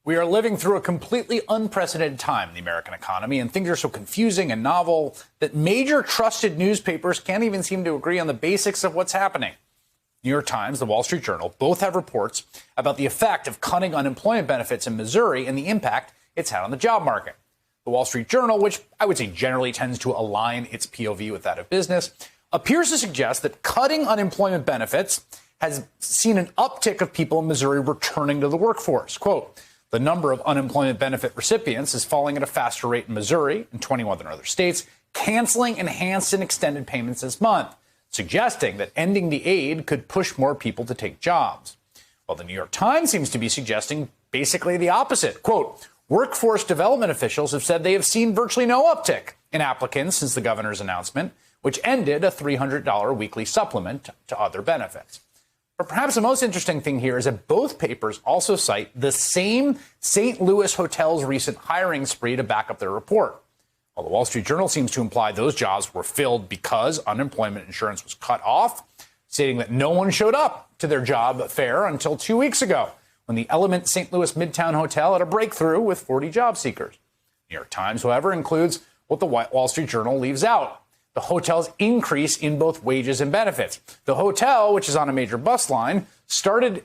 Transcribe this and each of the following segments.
We are living through a completely unprecedented time in the American economy, and things are so confusing and novel that major trusted newspapers can't even seem to agree on the basics of what's happening. New York Times, the Wall Street Journal, both have reports about the effect of cutting unemployment benefits in Missouri and the impact it's had on the job market. The Wall Street Journal, which I would say generally tends to align its POV with that of business, appears to suggest that cutting unemployment benefits has seen an uptick of people in Missouri returning to the workforce. Quote, the number of unemployment benefit recipients is falling at a faster rate in Missouri and 21 other states, canceling enhanced and extended payments this month, suggesting that ending the aid could push more people to take jobs. Well, the New York Times seems to be suggesting basically the opposite. Quote, workforce development officials have said they have seen virtually no uptick in applicants since the governor's announcement, which ended a $300 weekly supplement to other benefits. But perhaps the most interesting thing here is that both papers also cite the same St. Louis hotel's recent hiring spree to back up their report. While the Wall Street Journal seems to imply those jobs were filled because unemployment insurance was cut off, stating that no one showed up to their job fair until 2 weeks ago, when the Element St. Louis Midtown Hotel had a breakthrough with 40 job seekers. New York Times, however, includes what the Wall Street Journal leaves out: the hotel's increase in both wages and benefits. The hotel, which is on a major bus line,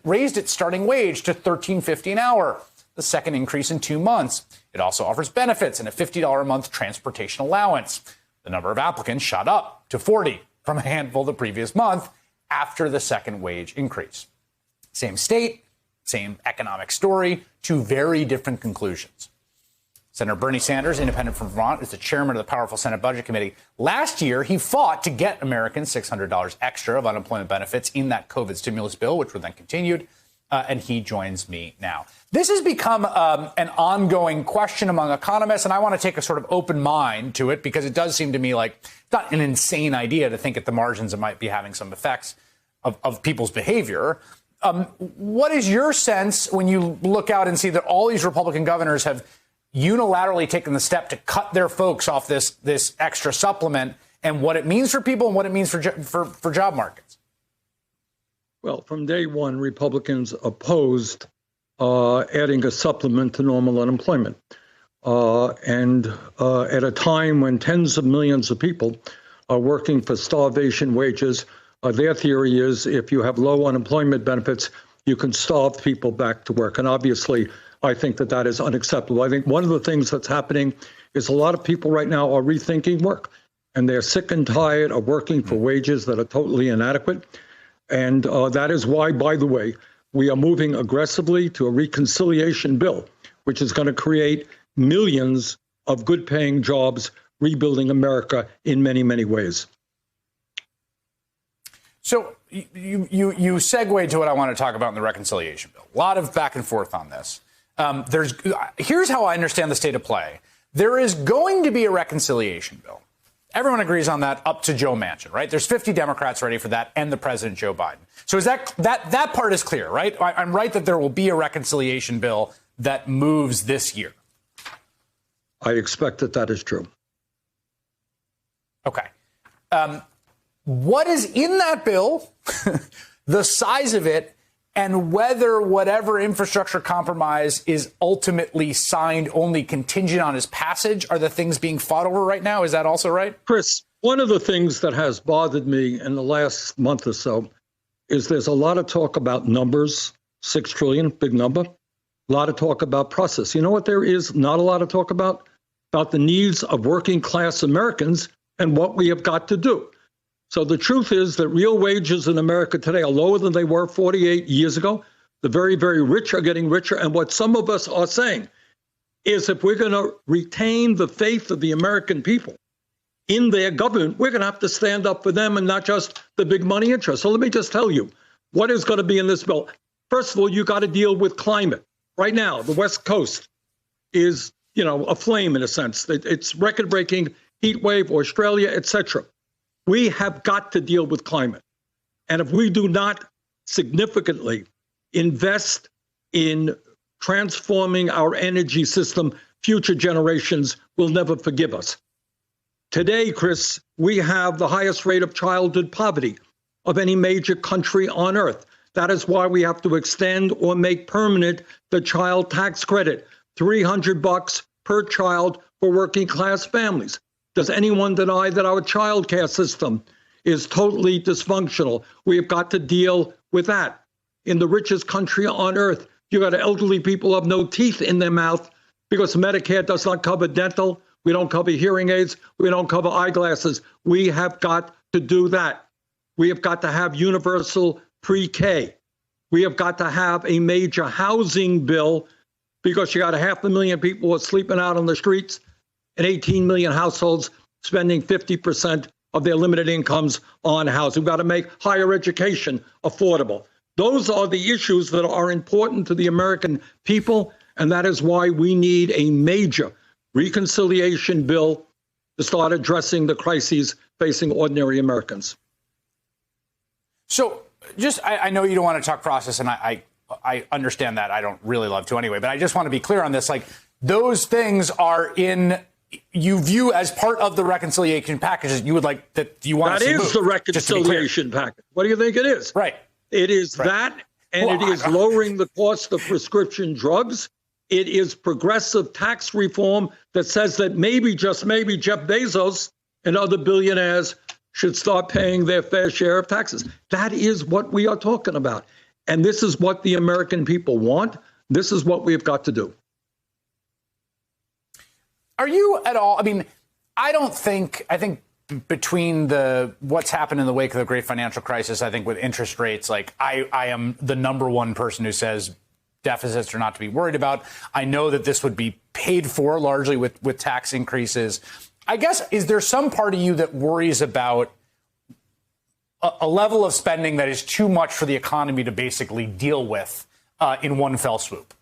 raised its starting wage to $13.50 an hour, the second increase in 2 months. It also offers benefits and a $50 a month transportation allowance. The number of applicants shot up to 40 from a handful the previous month after the second wage increase. Same state, same economic story, two very different conclusions. Senator Bernie Sanders, independent from Vermont, is the chairman of the powerful Senate Budget Committee. Last year, he fought to get Americans $600 extra of unemployment benefits in that COVID stimulus bill, which were then continued, and he joins me now. This has become an ongoing question among economists, and I want to take a sort of open mind to it because it does seem to me like it's not an insane idea to think at the margins it might be having some effects of people's behavior. What is your sense when you look out and see that all these Republican governors have unilaterally taken the step to cut their folks off this extra supplement, and what it means for people and what it means for job markets? Well, from day one, Republicans opposed adding a supplement to normal unemployment. And at a time when tens of millions of people are working for starvation wages, their theory is if you have low unemployment benefits, you can starve people back to work. And obviously, I think that is unacceptable. I think one of the things that's happening is a lot of people right now are rethinking work, and they're sick and tired of working for wages that are totally inadequate. And that is why, by the way, we are moving aggressively to a reconciliation bill, which is going to create millions of good-paying jobs, rebuilding America in many, many ways. So you segue to what I want to talk about in the reconciliation bill. A lot of back and forth on this. Here's how I understand the state of play. There is going to be a reconciliation bill. Everyone agrees on that up to Joe Manchin, right? There's 50 Democrats ready for that and the president, Joe Biden. So is that part is clear, right? I'm right that there will be a reconciliation bill that moves this year. I expect that is true. Okay. What is in that bill, the size of it, and whether whatever infrastructure compromise is ultimately signed only contingent on his passage are the things being fought over right now? Is that also right? Chris, one of the things that has bothered me in the last month or so is there's a lot of talk about numbers, 6 trillion, big number. A lot of talk about process. You know what there is not a lot of talk about? About the needs of working class Americans and what we have got to do. So the truth is that real wages in America today are lower than they were 48 years ago. The very, very rich are getting richer. And what some of us are saying is if we're going to retain the faith of the American people in their government, we're going to have to stand up for them and not just the big money interests. So let me just tell you what is going to be in this bill. First of all, you got to deal with climate. Right now, the West Coast is, aflame in a sense. It's record-breaking heat wave, Australia, etc. We have got to deal with climate. And if we do not significantly invest in transforming our energy system, future generations will never forgive us. Today, Chris, we have the highest rate of childhood poverty of any major country on earth. That is why we have to extend or make permanent the child tax credit, $300 per child for working class families. Does anyone deny that our child care system is totally dysfunctional? We have got to deal with that. In the richest country on earth, you got elderly people who have no teeth in their mouth because Medicare does not cover dental. We don't cover hearing aids. We don't cover eyeglasses. We have got to do that. We have got to have universal pre-K. We have got to have a major housing bill because you got 500,000 people who are sleeping out on the streets and 18 million households spending 50% of their limited incomes on housing. We've got to make higher education affordable. Those are the issues that are important to the American people, and that is why we need a major reconciliation bill to start addressing the crises facing ordinary Americans. So I know you don't want to talk process, and I understand that. I don't really love to anyway, but I just want to be clear on this. Like, those things are you view as part of the reconciliation packages. You would like that you want to see moved. That is the reconciliation package. What do you think it is? Right. It is that, and it is lowering the cost of prescription drugs. It is progressive tax reform that says that maybe, just maybe, Jeff Bezos and other billionaires should start paying their fair share of taxes. That is what we are talking about. And this is what the American people want. This is what we've got to do. Are you at all? I mean, I think between what's happened in the wake of the great financial crisis, I think with interest rates, like I am the number one person who says deficits are not to be worried about. I know that this would be paid for largely with tax increases. I guess, is there some part of you that worries about a level of spending that is too much for the economy to basically deal with in one fell swoop?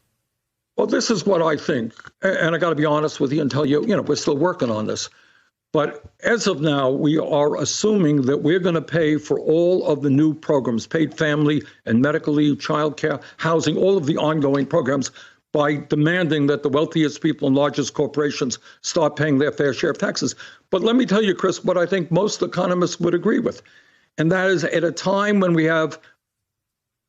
Well, this is what I think. And I got to be honest with you and tell you, we're still working on this. But as of now, we are assuming that we're going to pay for all of the new programs, paid family and medical leave, child care, housing, all of the ongoing programs, by demanding that the wealthiest people and largest corporations start paying their fair share of taxes. But let me tell you, Chris, what I think most economists would agree with. And that is, at a time when we have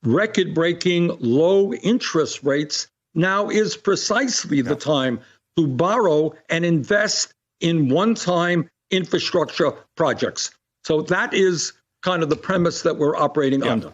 record-breaking low interest rates, now is precisely the time to borrow and invest in one-time infrastructure projects. So that is kind of the premise that we're operating under.